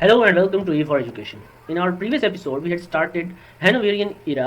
Hello and welcome to E for Education. In our previous episode, we had started Hanoverian era,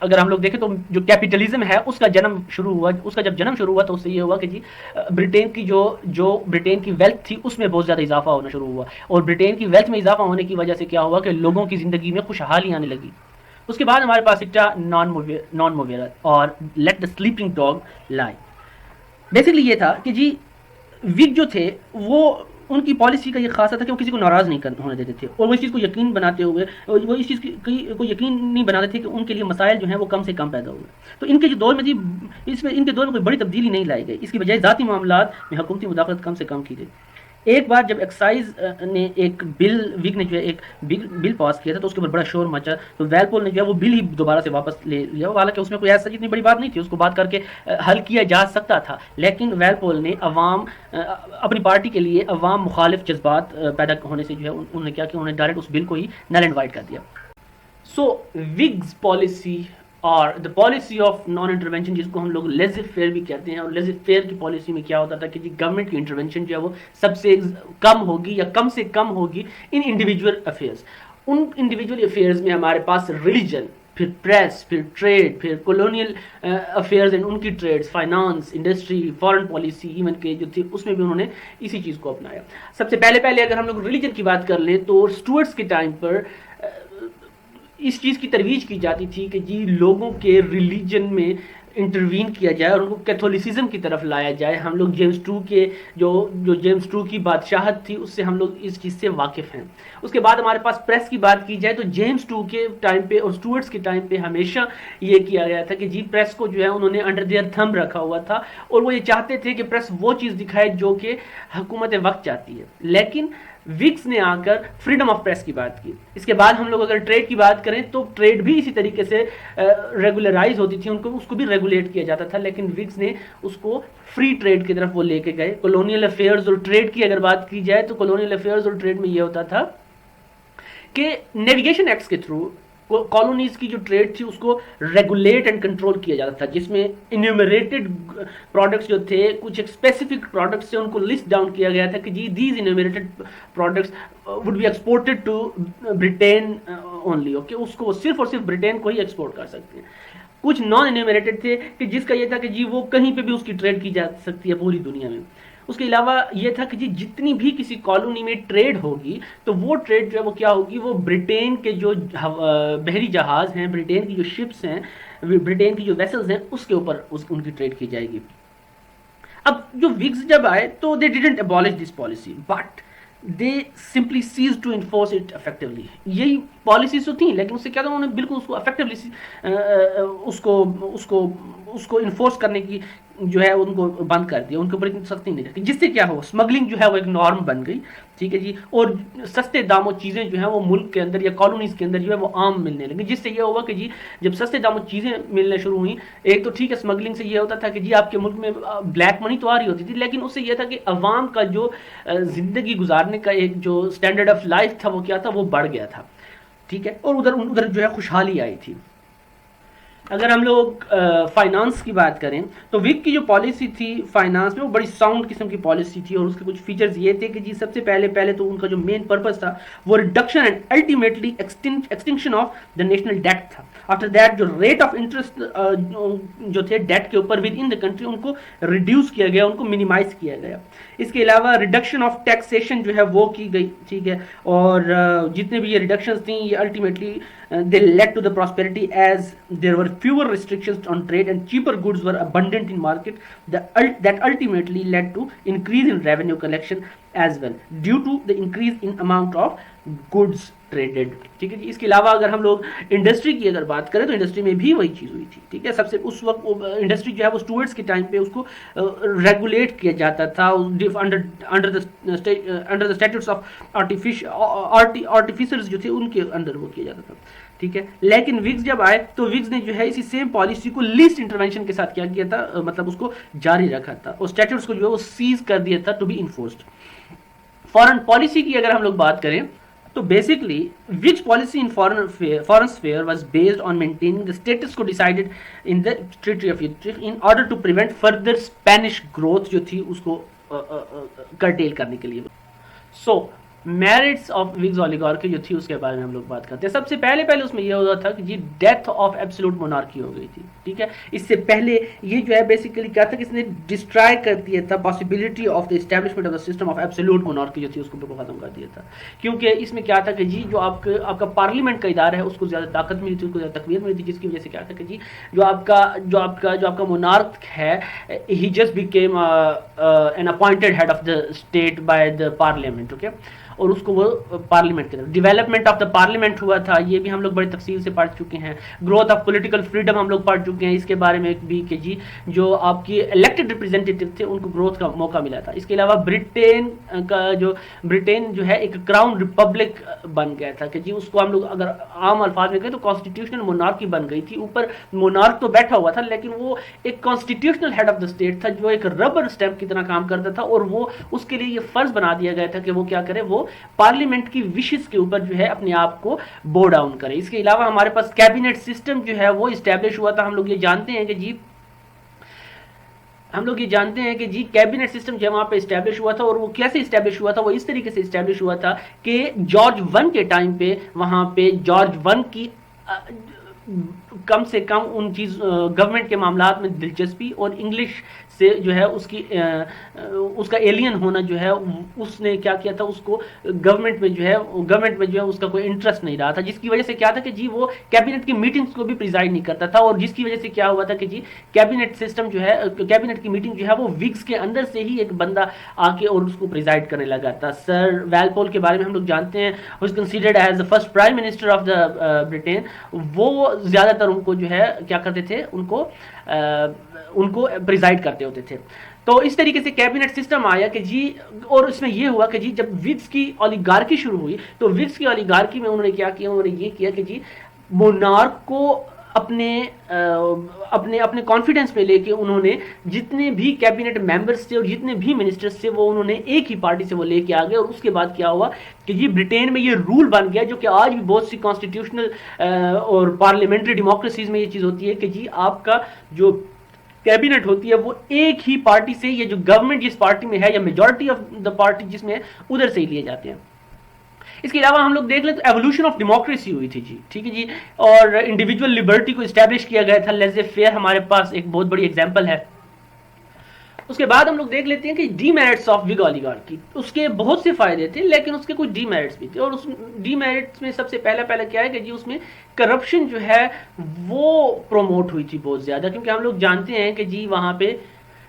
اگر ہم لوگ دیکھیں تو جو کیپیٹلزم ہے اس کا جنم شروع ہوا، اس کا جب جنم شروع ہوا تو اس سے یہ ہوا کہ جی برٹین کی جو برٹین کی ویلتھ تھی اس میں بہت زیادہ اضافہ ہونا شروع ہوا، اور برٹین کی ویلتھ میں اضافہ ہونے کی وجہ سے کیا ہوا کہ لوگوں کی زندگی میں خوشحالی آنے لگی۔ اس کے بعد ہمارے پاس نان مویرا اور لیٹ دا سلیپنگ ڈاگ لائی۔ بیسکلی یہ تھا کہ جی وگ جو تھے وہ ان کی پالیسی کا یہ خاصہ تھا کہ وہ کسی کو ناراض نہیں ہونے دیتے تھے، اور وہ اس چیز کو یقین بناتے ہوئے وہ اس چیز کو یقین نہیں بناتے تھے کہ ان کے لیے مسائل جو ہیں وہ کم سے کم پیدا ہوئے۔ تو ان کے جو دور میں تھی ان کے دور میں کوئی بڑی تبدیلی نہیں لائی گئی، اس کی بجائے ذاتی معاملات میں حکومتی مداخلت کم سے کم کی گئی۔ ایک بار جب ایکسائز نے ایک وگ نے جو ہے ایک بل پاس کیا تھا تو اس کے اوپر بڑا شور مچا، تو ویلپول نے جو ہے وہ بل ہی دوبارہ سے واپس لے لیا، حالانکہ اس میں کوئی ایسا اتنی بڑی بات نہیں تھی، اس کو بات کر کے حل کیا جا سکتا تھا، لیکن ویلپول نے اپنی پارٹی کے لیے عوام مخالف جذبات پیدا ہونے سے جو ہے انہوں نے کیا کہ انہوں نے ڈائریکٹ اس بل کو ہی نل اینڈ وائڈ کر دیا۔ سو وگز پالیسی اور the policy of non intervention, جس کو ہم لوگ لیزر فیئر بھی کہتے ہیں، اور لیزر فیئر کی پالیسی میں کیا ہوتا تھا کہ جی گورنمنٹ کی انٹرونشن جو ہے وہ سب سے کم ہوگی یا کم سے کم ہوگی ان انڈیویجول افیئرز۔ ان انڈیویجول افیئرز میں ہمارے پاس ریلیجن، پھر پریس، پھر ٹریڈ، پھر کولونیل افیئرز اینڈ ان کی trades, finance, industry, foreign policy even کے جو تھی اس میں بھی انہوں نے اسی چیز کو اپنایا۔ سب سے پہلے اگر ہم لوگ ریلیجن کی بات کر لیں تو اسٹوئرٹس کے ٹائم پر اس چیز کی ترویج کی جاتی تھی کہ جی لوگوں کے ریلیجن میں انٹروین کیا جائے اور ان کو کیتھولسزم کی طرف لایا جائے۔ ہم لوگ جیمز ٹو کے جو جیمز ٹو کی بادشاہت تھی اس سے ہم لوگ اس چیز سے واقف ہیں۔ اس کے بعد ہمارے پاس پریس کی بات کی جائے تو جیمز ٹو کے ٹائم پہ اور اسٹوئرٹس کے ٹائم پہ ہمیشہ یہ کیا گیا تھا کہ جی پریس کو جو ہے انہوں نے انڈر دیئر تھم رکھا ہوا تھا، اور وہ یہ چاہتے تھے کہ پریس وہ چیز دکھائے جو کہ حکومت وقت چاہتی ہے۔ لیکن وگز نے آ کر فریڈم آف پریس کی بات کی۔ اس کے بعد ہم لوگ اگر ٹریڈ کی بات کریں تو ٹریڈ بھی اسی طریقے سے ریگولرائز ہوتی تھی، اس کو بھی ریگولیٹ کیا جاتا تھا، لیکن وگز نے اس کو فری ٹریڈ کی طرف وہ لے کے گئے۔ کولونیل افیئرز اور ٹریڈ کی اگر بات کی جائے تو کولونیل افیئرز اور ٹریڈ میں یہ ہوتا تھا کہ نیویگیشن ایکٹس کے تھرو کالونیز کی جو ٹریڈ تھی اس کو ریگولیٹ اینڈ کنٹرول کیا جاتا تھا، جس میں انیومریٹڈ پروڈکٹس جو تھے کچھ ایک اسپیسیفک پروڈکٹس سے ان کو لسٹ ڈاؤن کیا گیا تھا کہ جی these enumerated products would be exported to Britain only, okay, اس کو صرف اور صرف برٹین کو ہی ایکسپورٹ کر سکتے ہیں۔ کچھ نان انیومریٹڈ تھے کہ جس کا یہ تھا کہ جی وہ کہیں پہ بھی اس کی ٹریڈ کی جا سکتی ہے پوری دنیا میں۔ اس کے علاوہ یہ تھا کہ جی جتنی بھی کسی کالونی میں ٹریڈ ہوگی تو وہ ٹریڈ جو ہے وہ کیا ہوگی، وہ برٹین کے جو بحری جہاز ہیں، برٹین کی جو شپس ہیں، برٹین کی جو ویسلز ہیں اس کے اوپر ان کی ٹریڈ کی جائے گی۔ اب جو وگز جب آئے تو they didn't abolish this policy but they simply ceased to enforce it effectively. یہی پالیسیز تو تھیں لیکن اس سے کیا تھا، انہوں نے بالکل اس کو افیکٹولی اس کو انفورس کرنے کی جو ہے ان کو بند کر دیا، ان کے اوپر اتنی سختی نہیں رکھی، جس سے کیا ہو اسمگلنگ جو ہے وہ ایک نارم بن گئی، ٹھیک ہے جی، اور سستے داموں چیزیں جو ہیں وہ ملک کے اندر یا کالونیز کے اندر جو ہے وہ عام ملنے لگی، جس سے یہ ہوا کہ جی جب سستے داموں چیزیں ملنے شروع ہوئیں، ایک تو ٹھیک ہے اسمگلنگ سے یہ ہوتا تھا کہ جی آپ کے ملک میں بلیک منی تو آ رہی ہوتی تھی، لیکن اس سے یہ تھا کہ عوام کا جو زندگی گزارنے کا ایک جو اسٹینڈرڈ آف لائف تھا وہ کیا تھا، وہ بڑھ گیا تھا، ٹھیک ہے، اور ادھر جو ہے خوشحالی آئی تھی۔ اگر ہم لوگ فائنانس کی بات کریں تو وگ کی جو پالیسی تھی فائنانس میں وہ بڑی ساؤنڈ قسم کی پالیسی تھی، اور اس کے کچھ فیچرز یہ تھے کہ جی سب سے پہلے تو ان کا جو مین پرپز تھا وہ reduction and ultimately extinction of the national debt تھا۔ آفٹر دیٹ جو ریٹ آف انٹرسٹ جو تھے ڈیٹ کے اوپر with in the country in کو ریڈیوس کیا گیا، ان کو منیمائز کیا گیا۔ اس کے علاوہ ریڈکشن آف ٹیکسیشن جو ہے وہ کی گئی، ٹھیک ہے، اور جتنے بھی یہ ریڈکشنز تھیں یہ ultimately they led to the prosperity as there were fewer restrictions on trade and cheaper goods were abundant in market that ultimately led to increase in revenue collection as well due to the increase in amount of goods traded، ٹھیک ہے جی۔ اس کے علاوہ اگر ہم لوگ industry کی اگر بات کریں تو انڈسٹری میں بھی وہی چیز ہوئی تھی، ٹھیک ہے، سب سے اس وقت انڈسٹری جو ہے وہ اسٹوئرٹس کے ٹائم پہ اس کو ریگولیٹ کیا جاتا تھا انڈر دا اسٹیٹوٹس آف آرٹیفیسرز جو تھے ان کے اندر وہ کیا جاتا تھا، ٹھیک ہے، لیکن وگز جب آئے تو وگز نے جو ہے اسی سیم پالیسی کو لیسٹ انٹرونشن کے ساتھ کیا کیا تھا، مطلب اس کو جاری رکھا تھا، اور اسٹیٹوٹس کو جو ہے وہ سیز کر دیا تھا to be enforced. Foreign policy کی اگر ہم لوگ بات کریں تو basically which policy in foreign sphere was based on maintaining the status quo decided in the treaty of Utrecht in order to prevent further Spanish growth جو تھی اس کو کرٹیل کرنے کے لیے۔ سو میرٹس آف وگز اولیگارکی جو تھی اس کے بارے میں ہم لوگ بات کرتے ہیں. سب سے پہلے اس میں یہ ہوتا تھا کہ جی ڈیتھ آف ایبسولوٹ مونارکی ہو گئی تھی. ٹھیک ہے, اس سے پہلے یہ جو ہے بیسیکلی کیا تھا کہ اس نے ڈسٹرائے کر دیا تھا possibility of the establishment of the system of absolute مونارکی جو تھی اس کو بالکل ختم کر دیا تھا. کیونکہ اس میں کیا تھا کہ جی جو آپ کا پارلیمنٹ کا ادارہ ہے اس کو زیادہ طاقت ملی تھی, اس کو زیادہ تقویت ملی تھی, جس کی وجہ سے کیا تھا کہ جی جو آپ کا مونارک ہے he just became an appointed head of the state by the parliament. Okay, اور اس کو وہ پارلیمنٹ کے طرف ڈیولپمنٹ آف دا پارلیمنٹ ہوا تھا, یہ بھی ہم لوگ بڑی تفصیل سے پڑھ چکے ہیں. گروتھ آف پولیٹیکل فریڈم ہم لوگ پڑھ چکے ہیں اس کے بارے میں بھی کہ جی جو آپ کی الیکٹڈ ریپرزینٹیٹیو تھے ان کو گروتھ کا موقع ملا تھا. اس کے علاوہ برٹین جو ہے ایک کراؤن ریپبلک بن گیا تھا کہ جی اس کو ہم لوگ اگر عام الفاظ میں کہیں تو کانسٹیٹیوشنل مونارکی بن گئی تھی. اوپر مونارک تو بیٹھا ہوا تھا لیکن وہ ایک constitutional head of the state تھا جو ایک ربر اسٹیمپ کی طرح کام کرتا تھا, اور وہ اس کے لیے یہ فرض بنا دیا گیا تھا کہ وہ کیا کرے, وہ پارلیمنٹ کی وشز کے اوپر جو ہے اپنے آپ کو بو ڈاؤن کرے. اس کے علاوہ ہمارے پاس کیبنٹ سسٹم جو ہے وہ اسٹیبلش ہوا تھا. ہم لوگ یہ جانتے ہیں کہ جی کیبنٹ سسٹم جو وہاں پہ اسٹیبلش ہوا تھا, اور وہ کیسے اسٹیبلش ہوا تھا, وہ اس طریقے سے اسٹیبلش ہوا تھا کہ جارج ون کے ٹائم پہ وہاں پہ جارج ون کی کم سے کم ان گورنمنٹ کے معاملات میں دلچسپی اور انگلش سے جو ہے اس کا ایلین ہونا جو ہے اس نے کیا کیا تھا, اس کو گورنمنٹ میں جو ہے اس کا کوئی انٹرسٹ نہیں رہا تھا, جس کی وجہ سے کیا تھا کہ جی وہ کیبنٹ کی میٹنگز کو بھی پریزائڈ نہیں کرتا تھا, اور جس کی وجہ سے کیا ہوا تھا کہ جی کیبنٹ سسٹم جو ہے کیبنٹ کی میٹنگ جو ہے وہ وگز کے اندر سے ہی ایک بندہ آ کے اور اس کو پریزائڈ کرنے لگا تھا. سر ویلپول کے بارے میں ہم لوگ جانتے ہیں, was considered as the first prime minister of the Britain. وہ زیادہ تر ان کو جو ہے کیا کرتے تھے, ان کو پریزائڈ کرتے ہوتے تھے. تو اس طریقے سے کیبنٹ سسٹم آیا کہ جی, اور اس میں یہ ہوا کہ جی جب وگز کی اولیگارکی شروع ہوئی تو وگز کی اولیگارکی میں انہوں نے کیا کیا, انہوں نے یہ کیا کہ جی مونارک کو اپنے کانفیڈنس میں لے کے انہوں نے جتنے بھی کیبنٹ ممبرز تھے اور جتنے بھی منسٹرز تھے وہ انہوں نے ایک ہی پارٹی سے وہ لے کے آ گئے. اور اس کے بعد کیا ہوا کہ جی برٹین میں یہ رول بن گیا جو کہ آج بھی بہت سی کانسٹیٹیوشنل اور پارلیمنٹری ڈیموکریسیز میں یہ چیز ہوتی ہے کہ جی آپ کا جو کیبنٹ ہوتی ہے وہ ایک ہی پارٹی سے, یا جو گورنمنٹ جس پارٹی میں ہے یا میجورٹی آف دا پارٹی جس میں ہے ادھر سے ہی لیے جاتے ہیں. اس کے علاوہ ہم لوگ دیکھ لیں تو ایوولوشن آف ڈیموکریسی ہوئی تھی جی, ٹھیک ہے جی, اور انڈیویجول لبرٹی کو اسٹیبلش کیا گیا تھا. لیزے فیئر ہمارے پاس ایک بہت بڑی ایگزامپل ہے. اس کے بعد ہم لوگ دیکھ لیتے ہیں کہ ڈی میرٹس آف وگ اولیگارکی. اس کے بہت سے فائدے تھے لیکن اس کے کچھ ڈی میرٹس بھی تھے, اور اس ڈی میرٹس میں سب سے پہلا کیا ہے کہ جی اس میں کرپشن جو ہے وہ پروموٹ ہوئی تھی بہت زیادہ, کیونکہ ہم لوگ جانتے ہیں کہ جی وہاں پہ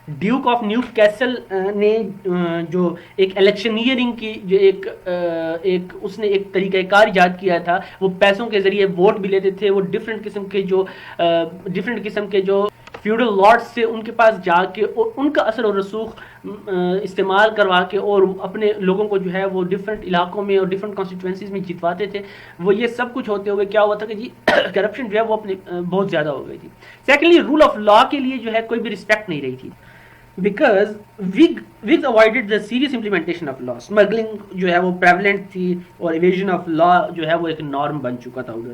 ڈیوک آف نیوف کیسل نے جو ایک الیکشنیئرنگ کی جو اس نے ایک طریقہ کار ایجاد کیا تھا, وہ پیسوں کے ذریعے ووٹ بھی لیتے تھے. وہ ڈفرینٹ قسم کے جو فیوڈل لارڈز سے ان کے پاس جا کے اور ان کا اثر و رسوخ استعمال کروا کے اور اپنے لوگوں کو جو ہے وہ ڈفرینٹ علاقوں میں اور ڈفرینٹ کانسٹیٹوئنسیز میں جتواتے تھے. وہ یہ سب کچھ ہوتے ہوئے کیا ہوا تھا کہ جی کرپشن جو ہے وہ اپنے بہت زیادہ ہو گئی تھی. سیکنڈلی رول آف لا کے لیے جو ہے کوئی بھی رسپیکٹ نہیں رہی تھی, because Whigs avoided the serious implementation of law. Smuggling جو ہے وہ پریولنٹ تھی اور ایویژن آف لا جو ہے وہ ایک نارم بن چکا تھا ادھر.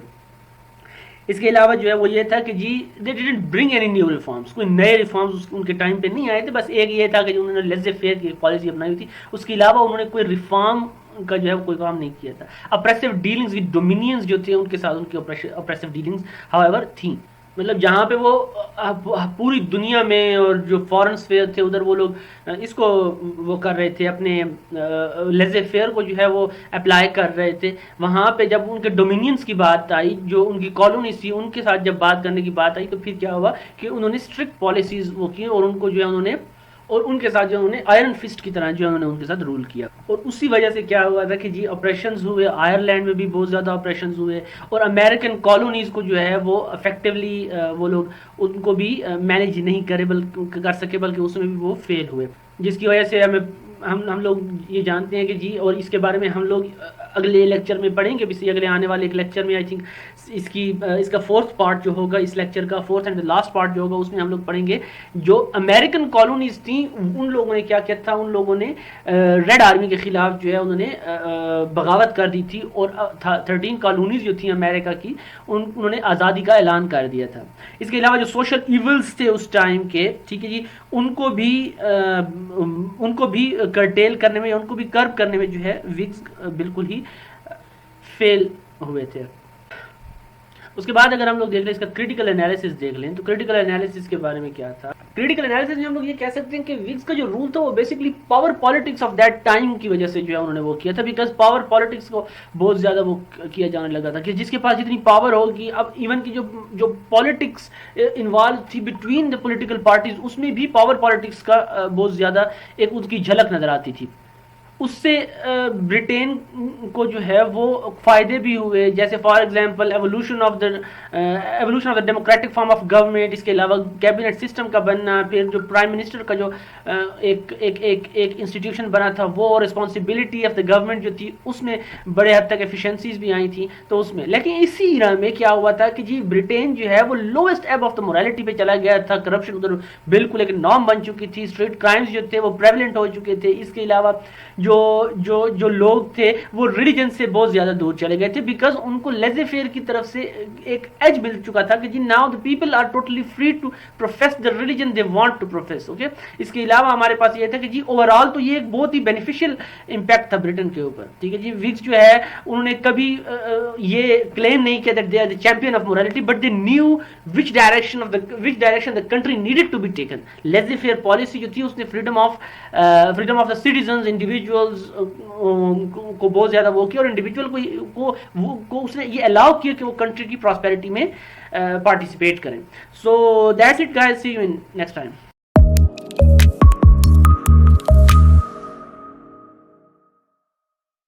اس کے علاوہ جو ہے وہ یہ تھا کہ جی they didn't bring any new reforms, کوئی نئے ریفارمس ان کے ٹائم پہ نہیں آئے تھے. بس ایک یہ تھا کہ انہوں نے لیزے فیئر کی پالیسی اپنائی ہوئی تھی, اس کے علاوہ انہوں نے کوئی ریفارم کا جو ہے کوئی کام نہیں کیا تھا. اپریسو ڈیلنگز ود ڈومینینز جو تھے ان کے ساتھ ان کی اپریسو ڈیلنگز ہاؤ تھیں. مطلب جہاں پہ وہ پوری دنیا میں اور جو فارن اسفیئر تھے ادھر وہ لوگ اس کو وہ کر رہے تھے, اپنے لیزے فیئر کو جو ہے وہ اپلائی کر رہے تھے. وہاں پہ جب ان کے ڈومینینس کی بات آئی, جو ان کی کالونیز تھی ان کے ساتھ جب بات کرنے کی بات آئی, تو پھر کیا ہوا کہ انہوں نے اسٹرکٹ پالیسیز وہ کی اور ان کو جو ہے انہوں نے اور ان کے ساتھ جو انہوں نے آئرن فسٹ کی طرح جو انہوں نے ان کے ساتھ رول کیا. اور اسی وجہ سے کیا ہوا تھا کہ جی آپریشنز ہوئے, آئرلینڈ میں بھی بہت زیادہ آپریشنز ہوئے, اور امریکن کالونیز کو جو ہے وہ افیکٹولی وہ لوگ ان کو بھی مینیج نہیں کر سکے, بلکہ اس میں بھی وہ فیل ہوئے, جس کی وجہ سے ہم لوگ یہ جانتے ہیں کہ جی, اور اس کے بارے میں ہم لوگ اگلے لیکچر میں پڑھیں گے, اسی اگلے آنے والے ایک لیکچر میں آئی تھنک اس کا فورتھ پارٹ جو ہوگا اس لیکچر کا، فورتھ اینڈ لاسٹ پارٹ جو ہوگا، اس میں ہم لوگ پڑھیں گے جو امریکن کالونیز تھیں ان لوگوں نے کیا کیا تھا. ان لوگوں نے ریڈ آرمی کے خلاف جو ہے انہوں نے بغاوت کر دی تھی اور 13 کالونیز جو تھیں امریکہ کی انہوں نے آزادی کا اعلان کر دیا تھا. اس کے علاوہ جو سوشل ایولز تھے اس ٹائم کے، ٹھیک ہے جی، ان کو بھی کرٹیل کرنے میں، ان کو بھی کرب کرنے میں جو ہے وگز بالکل ہی فیل ہوئے تھے. اس کے بعد اگر ہم لوگ دیکھ لیں اس کا کریٹیکل انالیسس دیکھ لیں تو کریٹیکل انالیسس کے بارے میں کیا تھا. کریٹیکل انالیسس میں ہم لوگ یہ کہہ سکتے ہیں کہ وگز کا جو رول تھا وہ basically power politics of that time کی وجہ سے جو ہے انہوں نے وہ کیا تھا، بیکاز پاور پالیٹکس کو بہت زیادہ وہ کیا جانے لگا تھا کہ جس کے پاس جتنی پاور ہوگی، اب ایون کی جو پالیٹکس انوالو تھی بٹوین دا پولیٹیکل پارٹیز، اس میں بھی پاور پالیٹکس کا بہت زیادہ ایک ان کی جھلک نظر آتی تھی. اس سے برٹین کو جو ہے وہ فائدے بھی ہوئے، جیسے for example evolution of the democratic form of government, اس کے علاوہ کیبنٹ سسٹم کا بننا، پھر جو پرائم منسٹر کا جو ایک انسٹیٹیوشن بنا تھا وہ، رسپانسبلٹی آف دا گورنمنٹ جو تھی اس میں بڑے حد تک ایفیشنسیز بھی آئی تھیں. تو اس میں لیکن اسی ایرا میں کیا ہوا تھا کہ جی برٹین جو ہے وہ لویسٹ ایب آف دا مورالٹی پہ چلا گیا تھا. کرپشن ادھر بالکل ایک نارم بن چکی تھی، اسٹریٹ کرائمز جو تھے وہ پریویلنٹ ہو چکے تھے. اس کے علاوہ جو لوگ تھے وہ ریلیجن سے بہت زیادہ دور چلے گئے تھے، بیکاز ان کو لیزے فیئر کی طرف سے ایک ایج مل چکا تھا کہ جی now the people are totally free to profess the religion they want to profess. Okay, اس کے علاوہ ہمارے پاس یہ تھا کہ جی اوور آل تو یہ ایک بہت ہی بینیفیشیل امپیکٹ تھا برٹن کے اوپر. ٹھیک ہے جی، وگز جو ہے انہوں نے کبھی یہ کلیم نہیں کیا that they are the champion of morality, but they knew which direction the country needed to be taken. Laissez faire جو تھی اس نے freedom of the citizens, individuals کو بہت زیادہ وہ کیا، اور انڈیویجول کو اس نے یہ الاؤ کیا کہ وہ کنٹری کی پراسپیرٹی میں پارٹیسپیٹ کریں. So that's it guys, see you in next time.